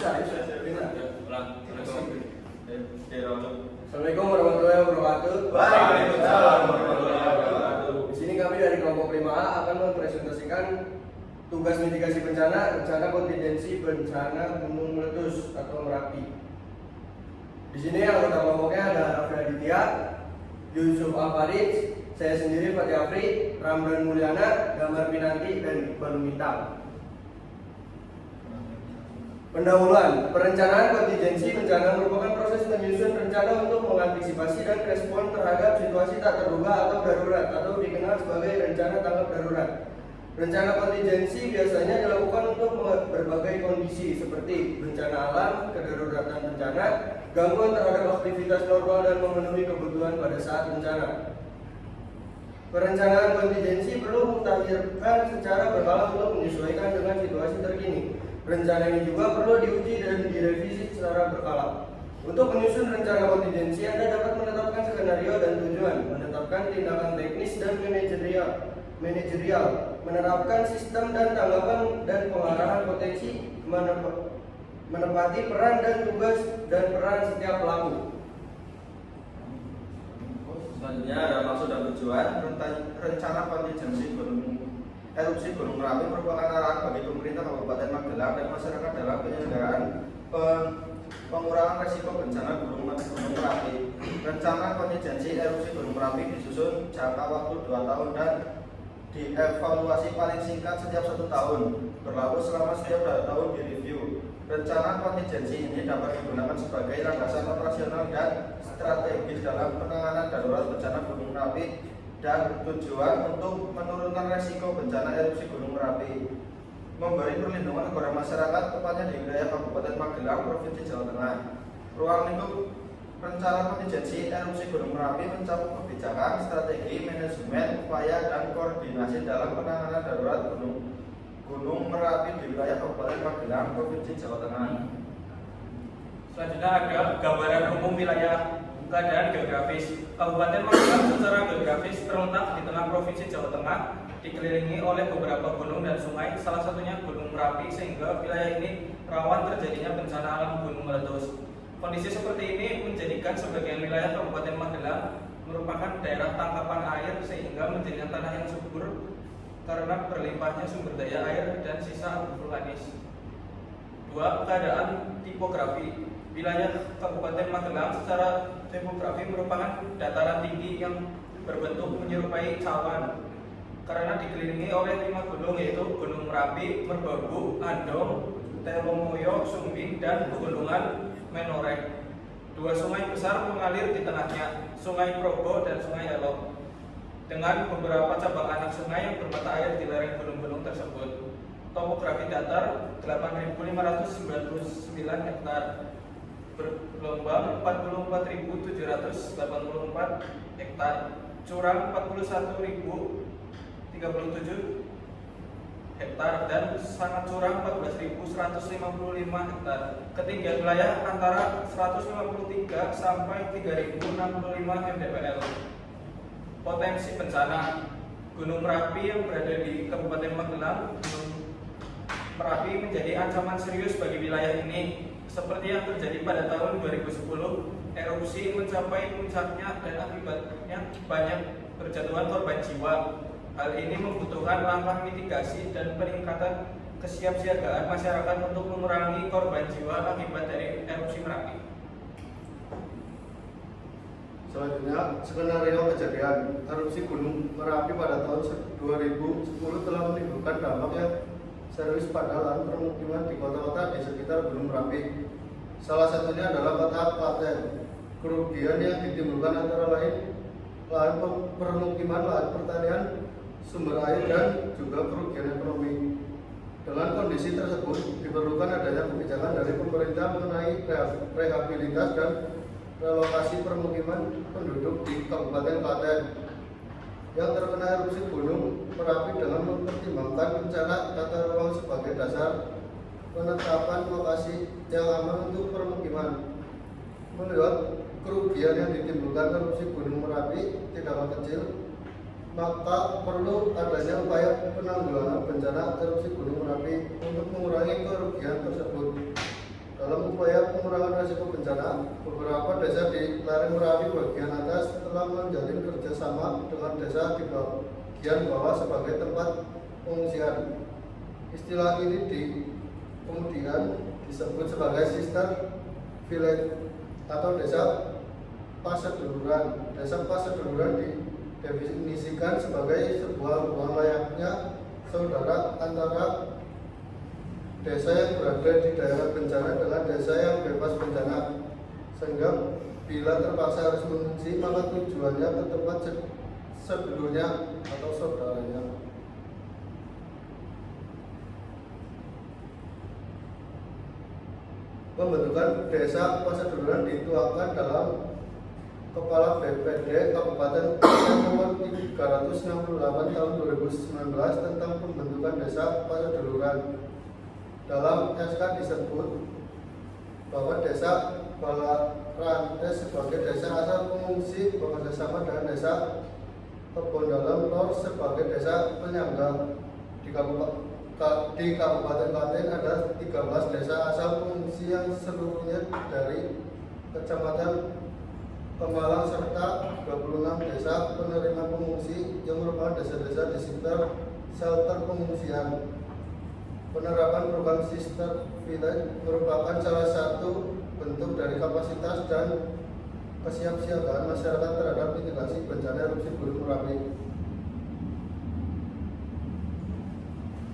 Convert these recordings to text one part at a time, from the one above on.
Assalamualaikum warahmatullahi wabarakatuh. Waalaikumsalam warahmatullahi wabarakatuh. Di sini kami dari kelompok 5A akan mempresentasikan tugas mitigasi bencana, rencana kontingensi bencana gunung meletus atau Merapi. Di sini anggota kelompoknya ada Raffi Aditya, Yusuf Alfarid, saya sendiri Fatih Afri, Ramdan Mulyana, Damar Pinanti, dan Iqbal Mintang. Pendahuluan, perencanaan kontingensi bencana merupakan proses menyusun rencana untuk mengantisipasi dan respon terhadap situasi tak terduga atau darurat atau dikenal sebagai rencana tanggap darurat. Rencana kontingensi biasanya dilakukan untuk berbagai kondisi seperti bencana alam, kedaruratan bencana, gangguan terhadap aktivitas normal dan memenuhi kebutuhan pada saat bencana. Perencanaan kontingensi perlu mutakhirkan secara berkala untuk menyesuaikan dengan situasi terkini. Rencana ini juga perlu diuji dan direvisi secara berkala. Untuk menyusun rencana kontingensi, Anda dapat menetapkan skenario dan tujuan, menetapkan tindakan teknis dan manajerial, menerapkan sistem dan tanggapan dan pengarahan potensi, menepati peran dan tugas dan peran setiap pelaku. Selanjutnya ada maksud dan tujuan. Rencana kontingensi erupsi Gunung Merapi merupakan arahan bagi pemerintah Kabupaten Magelang dan masyarakat dalam penyelenggaraan pengurangan risiko bencana Gunung Merapi. Rencana kontingensi erupsi Gunung Merapi disusun jangka waktu 2 tahun dan dievaluasi paling singkat setiap 1 tahun, berlaku selama setiap 2 tahun direview. Rencana kontingensi ini dapat digunakan sebagai landasan operasional dan strategis dalam penanganan darurat bencana Gunung Merapi dan tujuan untuk menurunkan resiko bencana erupsi Gunung Merapi, memberi perlindungan kepada masyarakat tepatnya di wilayah Kabupaten Magelang, Provinsi Jawa Tengah. Ruang lingkup rencana kontingensi erupsi Gunung Merapi mencakup kebijakan, strategi, manajemen, upaya, dan koordinasi dalam penanganan darurat Gunung Merapi di wilayah Kabupaten Magelang, Provinsi Jawa Tengah. Selanjutnya ada gambaran umum wilayah keadaan geografis. Kabupaten Magelang secara geografis terletak di tengah Provinsi Jawa Tengah, dikelilingi oleh beberapa gunung dan sungai, salah satunya Gunung Merapi, sehingga wilayah ini rawan terjadinya bencana alam gunung meletus. Kondisi seperti ini menjadikan sebagian wilayah Kabupaten Magelang merupakan daerah tangkapan air sehingga menjadikan tanah yang subur karena berlimpahnya sumber daya air dan sisa abu vulkanis. 2. Keadaan tipografi. Wilayah Kabupaten Magelang secara topografi merupakan dataran tinggi yang berbentuk menyerupai cawan karena dikelilingi oleh 5 gunung, yaitu Gunung Merapi, Merbabu, Andong, Telomoyo, Sumbing, dan Pegunungan Menoreh. 2 sungai besar mengalir di tengahnya, Sungai Progo dan Sungai Elok, dengan beberapa cabang anak sungai yang bermata air di lereng gunung-gunung tersebut. Topografi datar 8.599 hektar, bergelombang 44.784 hektar, curang 41.037 hektar, dan sangat curang 14.155 hektar. Ketinggian wilayah antara 153 sampai 3.065 mdpl. Potensi bencana. Gunung Merapi yang berada di Kabupaten Magelang, Gunung Merapi menjadi ancaman serius bagi wilayah ini. Seperti yang terjadi pada tahun 2010, erupsi mencapai puncaknya dan akibatnya banyak berjatuhan korban jiwa. Hal ini membutuhkan langkah mitigasi dan peningkatan kesiapsiagaan masyarakat untuk mengurangi korban jiwa akibat dari erupsi Merapi. Selanjutnya, skenario kejadian erupsi Gunung Merapi pada tahun 2010 telah menimbulkan dampak yang serius pada lahan permukiman di kota-kota di sekitar Gunung Merapi. Salah satunya adalah kota Klaten. Kerugian yang ditimbulkan antara lain lahan permukiman, lahan pertanian, sumber air, dan juga kerugian ekonomi. Dengan kondisi tersebut, diperlukan adanya kebijakan dari pemerintah mengenai rehabilitas dan relokasi permukiman penduduk di Kabupaten Klaten yang terkena erupsi Gunung Merapi dengan mempertimbangkan bencana tata ruang sebagai dasar penetapan lokasi yang aman untuk permukiman. Melihat kerugian yang ditimbulkan erupsi Gunung Merapi tidaklah kecil, maka perlu adanya upaya penanggulangan bencana erupsi Gunung Merapi untuk mengurangi kerugian tersebut. risiko bencana, beberapa desa di lereng Merapi bagian atas telah menjalin kerjasama dengan desa di bagian bawah sebagai tempat pengungsian. Istilah ini kemudian disebut sebagai sister village atau desa paseduluran. Desa paseduluran didefinisikan sebagai sebuah ruang layaknya saudara antara desa yang berada di daerah bencana dengan desa yang bebas bencana, sehingga bila terpaksa harus mengungsi maka tujuannya ke tempat sedulurnya atau saudaranya. Pembentukan desa paseduluran dituangkan dalam Kepala BPD Kabupaten nomor 368 tahun 2019 tentang pembentukan desa paseduluran. Dalam SK disebut bahwa desa Balarante sebagai desa asal pengungsi bekerjasama dengan desa Kebon Dalam Lor sebagai desa penyangga. Di Kabupaten Klaten ada 13 desa asal pengungsi yang seluruhnya dari Kecamatan Pemalang serta 26 desa penerima pengungsi yang merupakan desa-desa di sekitar shelter pengungsian. Penerapan program Sister Village merupakan salah satu bentuk dari kapasitas dan kesiapsiagaan masyarakat terhadap mitigasi bencana erupsi Gunung Merapi.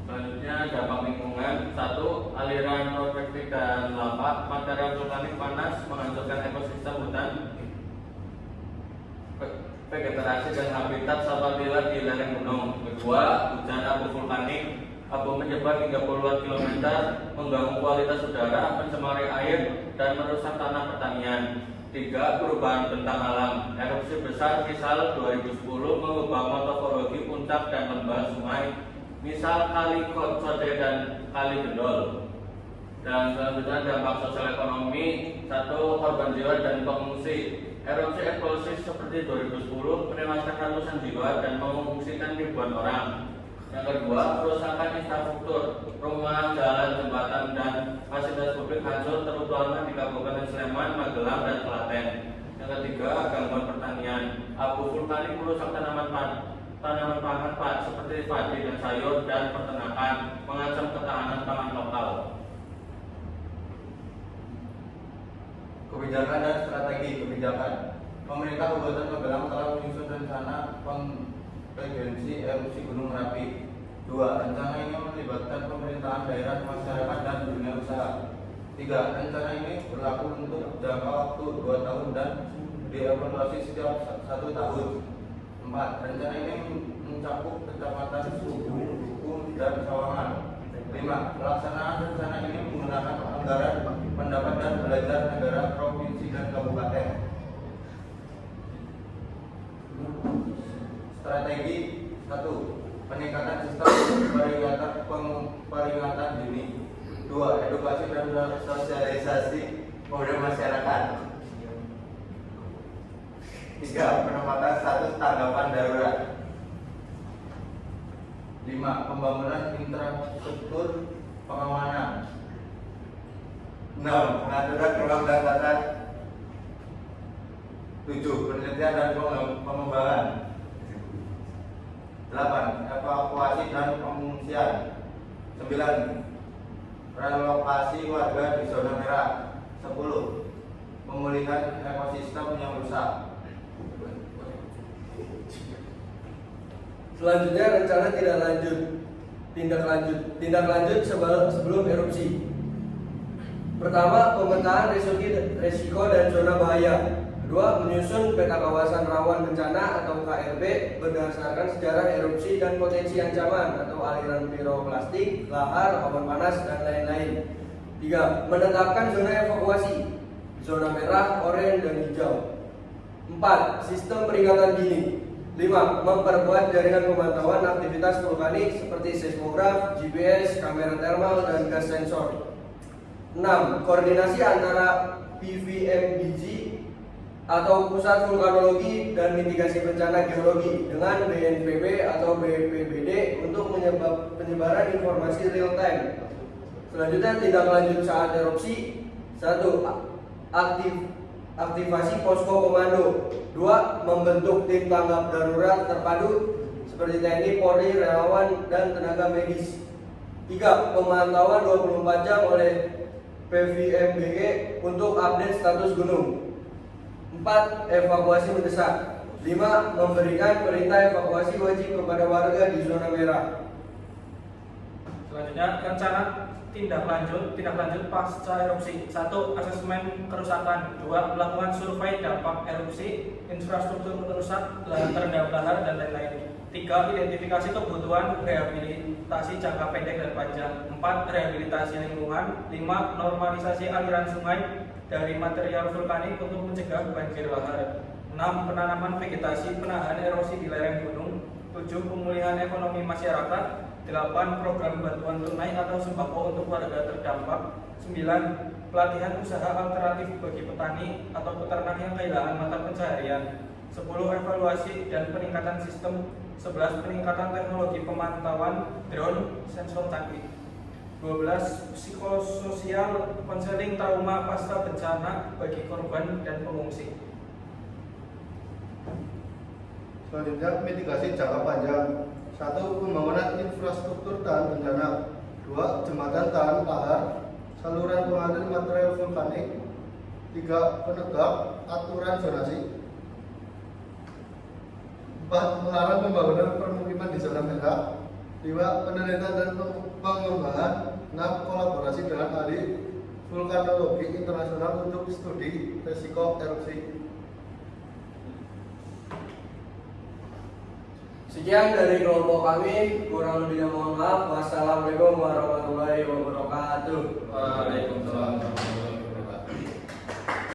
Selanjutnya dampak lingkungan. 1. Aliran konvektif dan lava, material vulkanik panas menghancurkan ekosistem hutan, vegetasi dan habitat satwa liar di lereng gunung. 2. Hujan abu vulkanik, abu menyebar hingga puluhan kilometer, mengganggu kualitas udara, mencemari air, dan merusak tanah pertanian. 3. Perubahan bentang alam. Erupsi besar misal 2010 mengubah morfologi puncak dan lembah sungai, misal Kali Kocode dan Kali Gendol. Dan selanjutnya dampak sosial ekonomi. 1. Korban jiwa dan pengungsi. Erupsi eksplosif seperti 2010 menewaskan ratusan jiwa dan mengungsikan ribuan orang. Yang kedua, kerusakan infrastruktur, rumah, jalan, jembatan, dan fasilitas publik hancur terutama di Kabupaten Sleman, Magelang, dan Klaten. Yang ketiga, gangguan pertanian. Abu vulkanik merusak tanaman pangan seperti padi dan sayur dan peternakan, mengancam ketahanan pangan lokal. Kebijakan dan strategi kebijakan. Pemerintah Kabupaten Magelang telah menyusun rencana kontingensi erupsi Gunung Merapi. 2. Rencana ini melibatkan pemerintahan daerah, masyarakat, dan dunia usaha. 3. Rencana ini berlaku untuk jangka waktu 2 tahun dan dievaluasi setiap 1 tahun. 4. Rencana ini mencakup kecamatan Subu, Dukun, dan Sawangan. 5. Pelaksanaan rencana ini menggunakan anggaran pendapatan belajar negara, provinsi, dan kabupaten. Strategi. 1. Peningkatan sistem peringatan dini. 2. Edukasi dan sosialisasi kepada masyarakat. 3. Penempatan status tanggapan darurat. 5. Pembangunan infrastruktur pengamanan. 6. Pengaturan pengangkatan. 7. Penelitian dan pengembangan. 8. Evakuasi dan pengungsian. 9. Relokasi warga di zona merah. 10. Pemulihan ekosistem yang rusak. Selanjutnya rencana tindak lanjut sebelum erupsi. Pertama, pemetaan resiko dan zona bahaya. Kedua, menyusun peta kawasan rawan bencana atau KRB berdasarkan sejarah erupsi dan potensi ancaman atau aliran piroklastik, lahar, awan panas, dan lain-lain. 3. Menetapkan zona evakuasi, zona merah, oranye, dan hijau. 4. Sistem peringatan dini. 5. Memperkuat jaringan pemantauan aktivitas vulkanik seperti seismograf, GPS, kamera thermal, dan gas sensor. 6. Koordinasi antara PVMBG atau Pusat Vulkanologi dan Mitigasi Bencana Geologi dengan BNPB atau BPBD untuk penyebaran informasi real time. Selanjutnya tindak lanjut saat erupsi. 1. aktivasi posko komando. 2. Membentuk tim tanggap darurat terpadu seperti TNI, Polri, relawan, dan tenaga medis. 3. Pemantauan 24 jam oleh PVMBG untuk update status gunung. 4. Evakuasi mendesak. 5. Memberikan perintah evakuasi wajib kepada warga di zona merah. Selanjutnya rencana tindak lanjut pasca erupsi. 1. Asesmen kerusakan. 2. Melakukan survei dampak erupsi, infrastruktur rusak, lahan terendam lahar, dan lain-lain. 3. Identifikasi kebutuhan rehabilitasi jangka pendek dan panjang. 4. Rehabilitasi lingkungan. 5. Normalisasi aliran sungai dari material vulkanik untuk mencegah banjir lahar. 6. Penanaman vegetasi penahan erosi di lereng gunung. 7. Pemulihan ekonomi masyarakat. 8. Program bantuan tunai atau sembako untuk warga terdampak. 9. Pelatihan usaha alternatif bagi petani atau peternak yang kehilangan mata pencaharian. 10. Evaluasi dan peningkatan sistem. 11. Peningkatan teknologi pemantauan drone sensor canggih. 12. Psikososial konseling trauma pasca bencana bagi korban dan pengungsi. Selanjutnya mitigasi jangka panjang. 1. Pembangunan infrastruktur tahan bencana. 2. Jembatan tahan lahar, saluran pengalir material vulkanik. 3. Penegak aturan zonasi. 4. Melarang pembangunan permukiman di zona merah. 5. Penelitian dan pengembangan. 6. Kolaborasi dengan ahli vulkanologi internasional untuk studi risiko erupsi. Sekian dari kelompok kami, kurang lebihnya mohon maaf. Wassalamualaikum warahmatullahi wabarakatuh. Waalaikumsalam.